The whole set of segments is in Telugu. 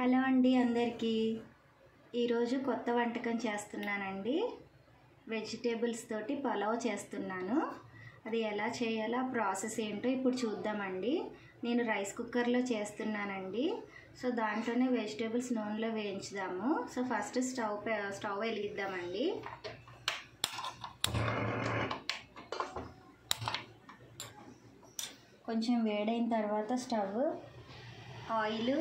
హలో అండి అందరికీ. ఈరోజు కొత్త వంటకం చేస్తున్నానండి. వెజిటేబుల్స్ తోటి పలావ్ చేస్తున్నాను. అది ఎలా చేయాలో ప్రాసెస్ ఏంటో ఇప్పుడు చూద్దామండి. నేను రైస్ కుక్కర్లో చేస్తున్నానండి. సో దాంట్లోనే వెజిటేబుల్స్ నూనెలో వేయించుదాము. సో ఫస్ట్ స్టవ్ వెలిగిద్దామండి. కొంచెం వేడైన తర్వాత స్టవ్ ఆయిల్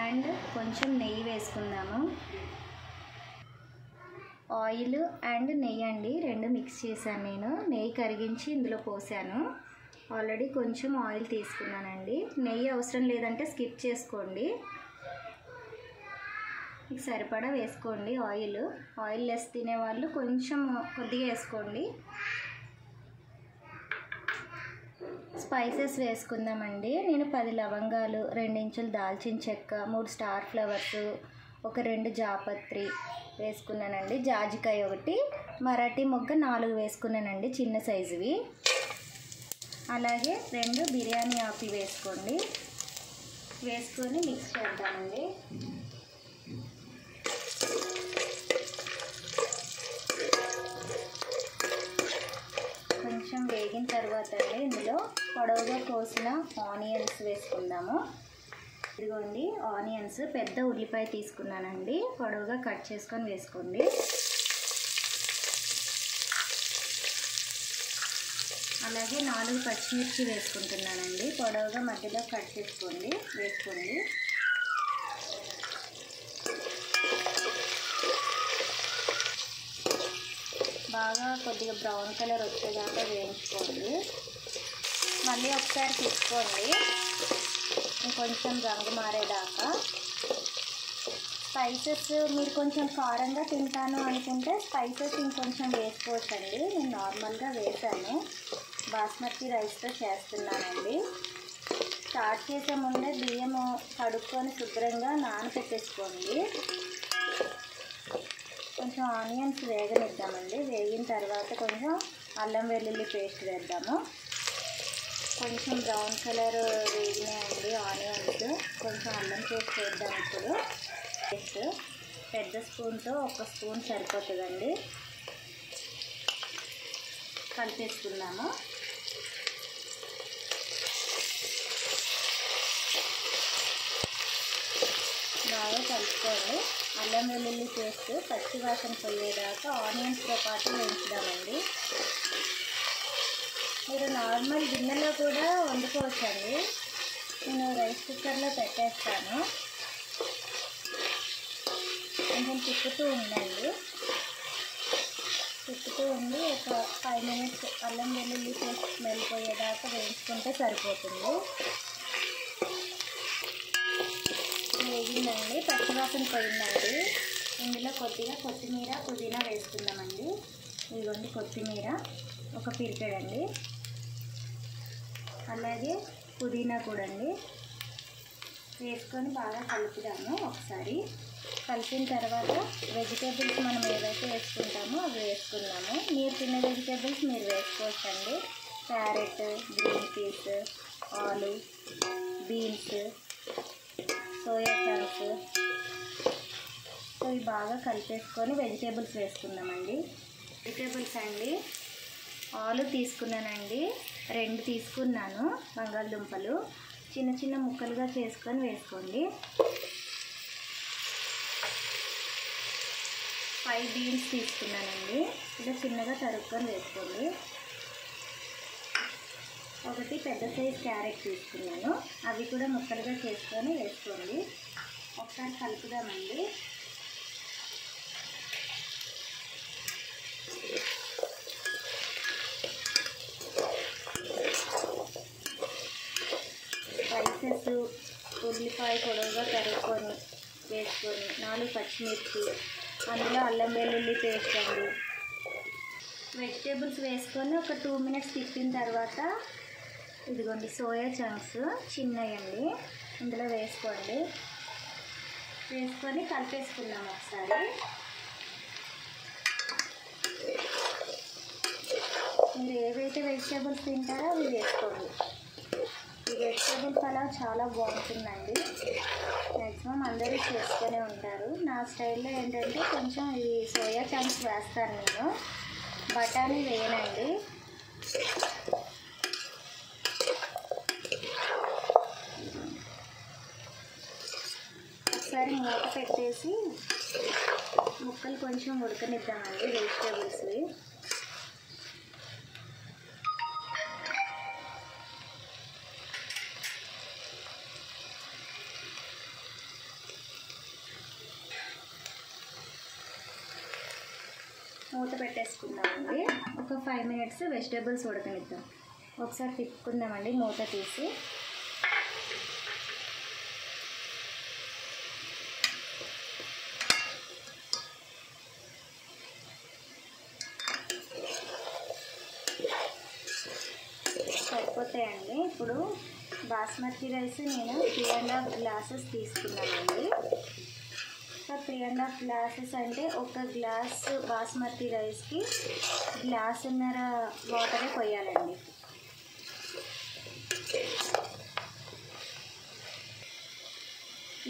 అండ్ కొంచెం నెయ్యి వేసుకుందాము. ఆయిల్ అండ్ నెయ్యి అండి రెండు మిక్స్ చేశాను. నేను నెయ్యి కరిగించి ఇందులో పోసాను. ఆల్రెడీ కొంచెం ఆయిల్ తీసుకున్నానండి. నెయ్యి అవసరం లేదంటే స్కిప్ చేసుకోండి. మీకు సరిపడా వేసుకోండి. ఆయిల్ లెస్ తినేవాళ్ళు కొంచెం కొద్దిగా వేసుకోండి. స్పైసెస్ వేసుకుందామండి. నేను 10 లవంగాలు, 2 ఇంచులు దాల్చిన చెక్క, 3 స్టార్ ఫ్లవర్స్, ఒక 2 జాపత్రి వేసుకున్నానండి. జాజికాయ 1, మరాఠీ మొగ్గ 4 వేసుకున్నానండి చిన్న సైజువి. అలాగే 2 బిర్యానీ ఆకులు వేసుకోండి. వేసుకొని మిక్స్ చేద్దామండి. కొంచెం వేగిన తర్వాత ఇందులో పొడవుగా కోసిన ఆనియన్స్ వేసుకుందాము. ఇదిగోండి ఆనియన్స్, పెద్ద ఉల్లిపాయ తీసుకున్నానండి. పొడవుగా కట్ చేసుకొని వేసుకోండి. అలాగే 4 పచ్చిమిర్చి వేసుకుంటున్నానండి. పొడవుగా మధ్యలో కట్ చేసుకోండి. వేసుకోండి. బాగా కొద్దిగా బ్రౌన్ కలర్ వచ్చేదాకా వేయించుకోండి. మళ్ళీ ఒకసారి తిప్పుకోండి ఇంకొంచెం రంగు మారేదాకా. స్పైసెస్ మీరు కొంచెం కారంగా తింటాను అనుకుంటే స్పైసెస్ ఇంకొంచెం వేసుకోవచ్చండి. నేను నార్మల్గా వేసాను. బాస్మతి రైస్తో చేస్తున్నానండి. స్టార్ట్ చేసే ముందే బియ్యము కడుక్కొని శుభ్రంగా నానబెట్టేసుకోండి. కొంచెం ఆనియన్స్ వేగనిద్దామండి. వేగిన తర్వాత కొంచెం అల్లం వెల్లుల్లి పేస్ట్ వేద్దాము. కొంచెం బ్రౌన్ కలర్ వేగినాయండి ఆనియన్స్. కొంచెం అల్లం పేస్ట్ వేద్దాం. ఇప్పుడు పేస్ట్ పెద్ద స్పూన్తో 1 స్పూన్ సరిపోతుందండి. కలిపేసుకుందాము. బాగా కలుపుకోండి. అల్లం వెల్లుల్లి పేస్ట్ పచ్చి వాసన పోయేదాకా ఆనియన్స్తో పాటు వేయించుదామండి. మీరు నార్మల్ గిన్నెలో కూడా వండుకోవచ్చండి. నేను రైస్ కుక్కర్లో పెట్టేస్తాను. కొంచెం తిప్పుతూ ఉండండి. ఒక 5 మినిట్స్ అల్లం వెల్లుల్లి పేస్ట్ స్మెల్ పోయేదాకా వేయించుకుంటే సరిపోతుంది. వేగిందండి, పచ్చివాసన పోయిందండి. ఇందులో కొద్దిగా కొత్తిమీర, పుదీనా వేసుకుందామండి. ఇదిగోండి కొత్తిమీర ఒక పిరికెడండి. అలాగే పుదీనా కూడా అండి వేసుకొని బాగా కలుపుదాము. ఒకసారి కలిపిన తర్వాత వెజిటేబుల్స్ మనం ఏవైతే వేసుకుంటామో అవి వేసుకుందాము. మీరు తిన్న వెజిటేబుల్స్ మీరు వేసుకోవచ్చండి. క్యారెట్, గ్రీన్ పీస్, ఆలు, బీన్స్, సోయా చాంక్స్. సో ఇవి బాగా కలిపేసుకొని వెజిటేబుల్స్ వేసుకుందామండి. వెజిటేబుల్స్ అండి ఆలు తీసుకున్నానండి. 2 తీసుకున్నాను. బంగాళదుంపలు చిన్న చిన్న ముక్కలుగా చేసుకొని వేసుకోండి. 5 బీన్స్ తీసుకున్నానండి. ఇలా చిన్నగా తరుక్కొని వేసుకోండి. 1 పెద్ద సైజ్ క్యారెట్ తీసుకున్నాను. అవి కూడా ముక్కలుగా చేసుకొని వేసుకోండి. ఒకసారి కలుపుదామండి. స్పైసెస్ ఉల్లిపాయ పొడవుగా తరుక్కొని వేసుకొని 4 పచ్చిమిర్చి, అందులో అల్లం వెల్లుల్లి పేస్ట్ అండి. వెజిటేబుల్స్ వేసుకొని ఒక 2 మినిట్స్ తిప్పిన తర్వాత ఇదిగోండి సోయా చంక్స్ చిన్నయండి ఇందులో వేసుకోండి. వేసుకొని కలిపేసుకుందాం ఒకసారి. మీరు ఏవైతే వెజిటేబుల్స్ తింటారో అవి వేసుకోండి. ఈ వెజిటేబుల్ పలావ్ చాలా బాగుంటుందండి. మ్యాక్సిమం అందరూ చేసుకునే ఉంటారు. నా స్టైల్లో ఏంటంటే కొంచెం ఇది సోయా చంక్స్ వేస్తాను నేను, బఠానీ వేయనండి. ఒకసారి మూత పెట్టేసి ముక్కలు కొంచెం ఉడకనిద్దామండి వెజిటేబుల్స్వి. మూత పెట్టేసుకుందామండి. ఒక 5 minutes వెజిటేబుల్స్ ఉడకనిద్దాం. ఒకసారి తిప్పుకుందామండి మూత తీసి. సరిపోతాయండి. ఇప్పుడు బాస్మతి రైస్ నేను 3.5 glasses తీసుకున్నానండి. 3.5 glasses అంటే ఒక గ్లాస్ బాస్మతి రైస్కి గ్లాసున్నర వాటరే పోయాలండి.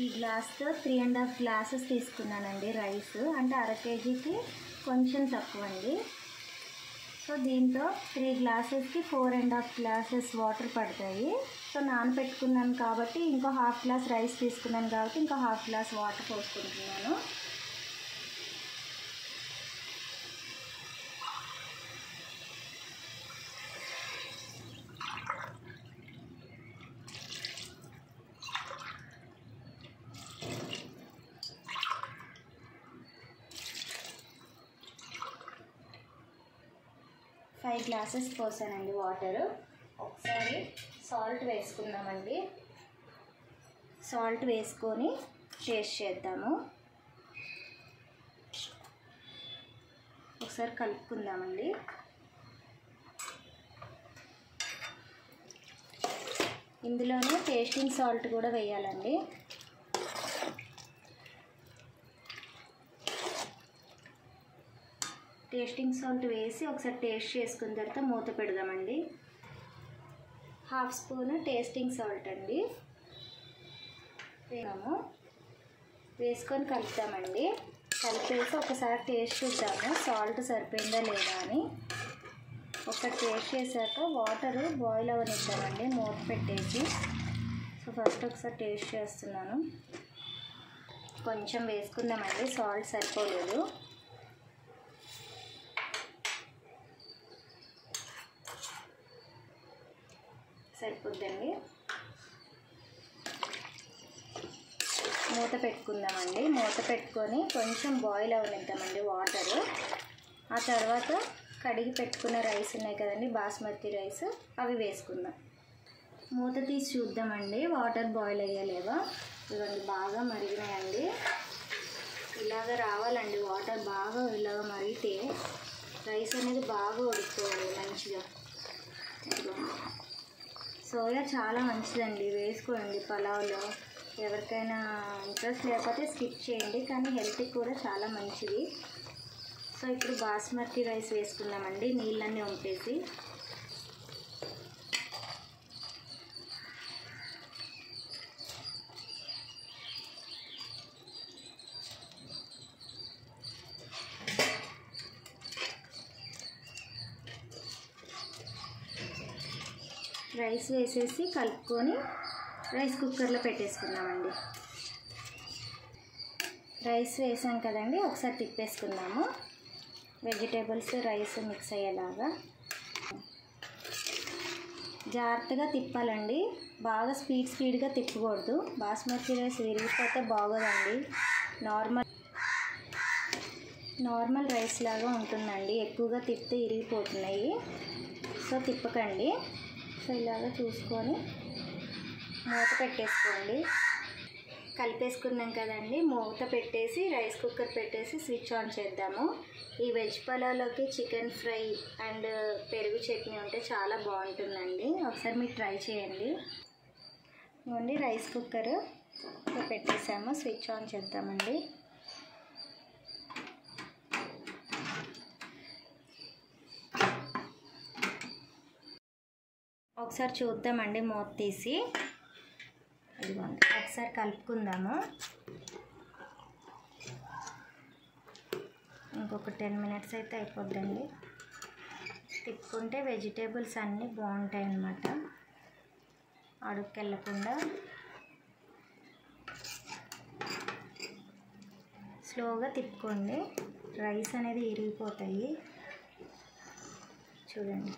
ఈ గ్లాస్తో 3.5 glasses తీసుకున్నానండి రైస్, అంటే అర కేజీకి కొంచెం తక్కువ అండి. సో దీంతో 3 glasses-కి 4.5 glasses వాటర్ పడతాయి. సో నానబెట్టుకున్నాను కాబట్టి ఇంకో 1/2 glass రైస్ తీసుకున్నాను కాబట్టి ఇంకో 1/2 glass వాటర్ పోసుకుంటున్నాను. ఫైవ్ గ్లాసెస్ పోసానండి వాటరు. ఒకసారి సాల్ట్ వేసుకుందామండి. సాల్ట్ వేసుకొని టేస్ట్ చేద్దాము. ఒకసారి కలుపుకుందామండి. ఇందులోనే టేస్టింగ్ సాల్ట్ కూడా వేయాలండి. టేస్టింగ్ సాల్ట్ వేసి ఒకసారి టేస్ట్ చేసుకున్న తర్వాత మూత పెడదామండి. 1/2 స్పూన్ టేస్టింగ్ సాల్ట్ అండి వేసుకొని కలుపుతామండి. కలిపేసి ఒకసారి టేస్ట్ చూద్దాము సాల్ట్ సరిపోయిందా లేదా అని. ఒకసారి టేస్ట్ చేశాక వాటర్ బాయిల్ అవ్వనిద్దామండి మూత పెట్టేసి. సో ఫస్ట్ ఒకసారి టేస్ట్ చేస్తున్నాను. కొంచెం వేసుకుందామండి, సాల్ట్ సరిపోలేదు. సరిపోద్దండి. మూత పెట్టుకుందామండి. మూత పెట్టుకొని కొంచెం బాయిల్ అవ్వనిద్దామండి వాటరు. ఆ తర్వాత కడిగి పెట్టుకున్న రైస్ ఉన్నాయి కదండి బాస్మతి రైస్, అవి వేసుకుందాం. మూత తీసి చూద్దామండి వాటర్ బాయిల్ అయ్యలేవా. ఇవన్నీ బాగా మరిగినాయండి. ఇలాగ రావాలండి వాటర్ బాగా ఇలాగ మరిగితే రైస్ అనేది బాగా ఉడుకుతుంది మంచిగా. సోయా చాలా మంచిదండి, వేసుకోండి పలావ్లో. ఎవరికైనా ఇంట్రెస్ట్ లేకపోతే స్కిప్ చేయండి, కానీ హెల్త్కి కూడా చాలా మంచిది. సో ఇప్పుడు బాస్మతి రైస్ వేసుకుందామండి నీళ్ళన్నీ వంపేసి. రైస్ వేసేసి కలుపుకొని రైస్ కుక్కర్లో పెట్టేసుకుందామండి. రైస్ వేసాం కదండి, ఒకసారి తిప్పేసుకుందాము. వెజిటేబుల్స్ రైస్ మిక్స్ అయ్యేలాగా జాగ్రత్తగా తిప్పాలండి. బాగా స్పీడ్గా తిప్పకూడదు. బాస్మతి రైస్ విరిగిపోతే బాగోదండి. నార్మల్ రైస్ లాగా ఉంటుందండి, ఎక్కువగా తిప్పితే ఇరిగిపోతున్నాయి. సో తిప్పకండి. సో ఇలాగా చూసుకొని మూత పెట్టేసుకోండి. కలిపేసుకున్నాం కదండి, మూత పెట్టేసి రైస్ కుక్కర్ పెట్టేసి స్విచ్ ఆన్ చేద్దాము. ఈ వెజ్ పలావ్లోకి చికెన్ ఫ్రై అండ్ పెరుగు చట్నీ ఉంటే చాలా బాగుంటుందండి. ఒకసారి మీరు ట్రై చేయండి. ఇవ్వండి రైస్ కుక్కర్ పెట్టేసాము, స్విచ్ ఆన్ చేద్దామండి. ఒకసారి చూద్దామండి మూత తీసి. ఇదిగోండి ఒకసారి కలుపుకుందాము. ఇంకొక 10 మినిట్స్ అయితే అయిపోద్దండి. తిప్పుకుంటే వెజిటేబుల్స్ అన్నీ బాగుంటాయి అన్నమాట, అడుక్కెళ్ళకుండా. స్లోగా తిప్పుకోండి, రైస్ అనేది ఇరిగిపోతాయి. చూడండి.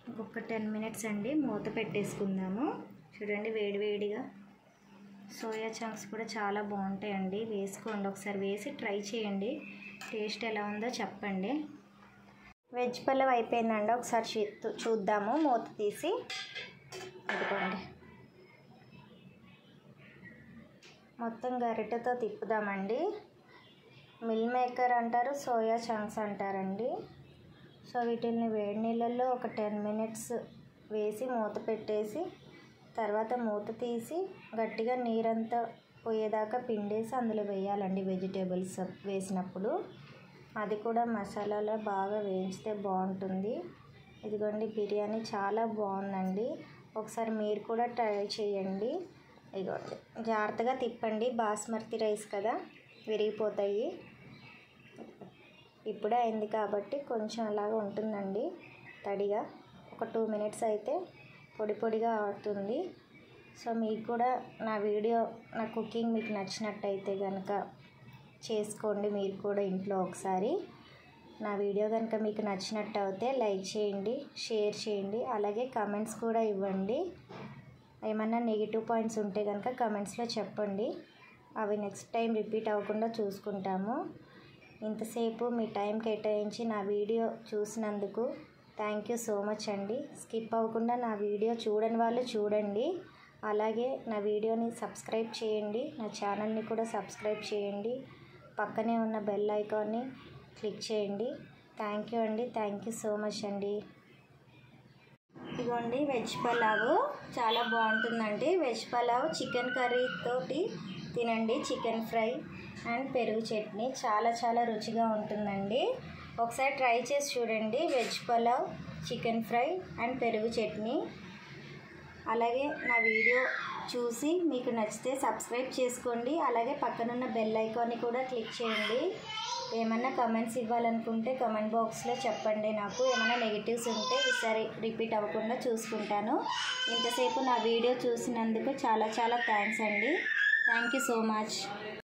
ఇంకొక 10 మినిట్స్ అండి, మూత పెట్టేసుకుందాము. చూడండి వేడివేడిగా సోయా చంక్స్ కూడా చాలా బాగుంటాయండి, వేసుకోండి. ఒకసారి వేసి ట్రై చేయండి, టేస్ట్ ఎలా ఉందో చెప్పండి. వెజ్ పలావ్ అయిపోయిందండి, ఒకసారి చూద్దాము మూత తీసి. ఇదిగోండి మొత్తం గరిటెతో తిప్పుదామండి. మిల్ మేకర్ అంటారు, సోయా చంక్స్ అంటారండి. సో వీటిని వేడి నీళ్ళల్లో ఒక 10 మినిట్స్ వేసి మూత పెట్టేసి, తర్వాత మూత తీసి గట్టిగా నీరంతా పోయేదాకా పిండేసి అందులో వేయాలండి వెజిటేబుల్స్ వేసినప్పుడు. అది కూడా మసాలాలో బాగా వేయించితే బాగుంటుంది. ఇదిగోండి బిర్యానీ చాలా బాగుందండి, ఒకసారి మీరు కూడా ట్రై చేయండి. ఇదిగోండి జాగ్రత్తగా తిప్పండి, బాస్మతి రైస్ కదా విరిగిపోతాయి. ఇప్పుడే అయింది కాబట్టి కొంచెం అలాగా ఉంటుందండి తడిగా. ఒక 2 మినిట్స్ అయితే పొడి పొడిగా అవుతుంది. సో మీకు కూడా నా కుకింగ్ మీకు నచ్చినట్టయితే కనుక చేసుకోండి మీరు కూడా ఇంట్లో ఒకసారి. నా వీడియో కనుక మీకు నచ్చినట్టు అయితే లైక్ చేయండి, షేర్ చేయండి, అలాగే కమెంట్స్ కూడా ఇవ్వండి. ఏమన్నా నెగిటివ్ పాయింట్స్ ఉంటే కనుక కమెంట్స్లో చెప్పండి, అవి నెక్స్ట్ టైం రిపీట్ అవ్వకుండా చూసుకుంటాము. ఇంతసేపు మీ టైం కేటాయించి నా వీడియో చూసినందుకు థ్యాంక్ యూ సో మచ్ అండి. స్కిప్ అవ్వకుండా నా వీడియో చూడని వాళ్ళు చూడండి, అలాగే నా వీడియోని సబ్స్క్రైబ్ చేయండి, నా ఛానల్ని కూడా సబ్స్క్రైబ్ చేయండి, పక్కనే ఉన్న బెల్ ఐకాన్ని క్లిక్ చేయండి. థ్యాంక్ యూ అండి, థ్యాంక్ యూ సో మచ్ అండి. ఇదిగోండి వెజ్ పలావ్ చాలా బాగుంటుందండి. వెజ్ పలావ్ చికెన్ కర్రీతోటి తినండి, చికెన్ ఫ్రై అండ్ పెరుగు చట్నీ చాలా చాలా రుచిగా ఉంటుందండి. ఒకసారి ట్రై చేసి చూడండి, veg pulao, chicken fry and పెరుగు చట్నీ. అలాగే నా వీడియో చూసి మీకు నచ్చితే సబ్స్క్రైబ్ చేసుకోండి, అలాగే పక్కనున్న బెల్ ఐకాన్ని కూడా క్లిక్ చేయండి. ఏమన్నా కమెంట్స్ ఇవ్వాలనుకుంటే కమెంట్ బాక్స్లో చెప్పండి, నాకు ఏమైనా నెగిటివ్స్ ఉంటే ఈసారి రిపీట్ అవ్వకుండా చూసుకుంటాను. ఇంతసేపు నా వీడియో చూసినందుకు చాలా చాలా థ్యాంక్స్ అండి. Thank you so much.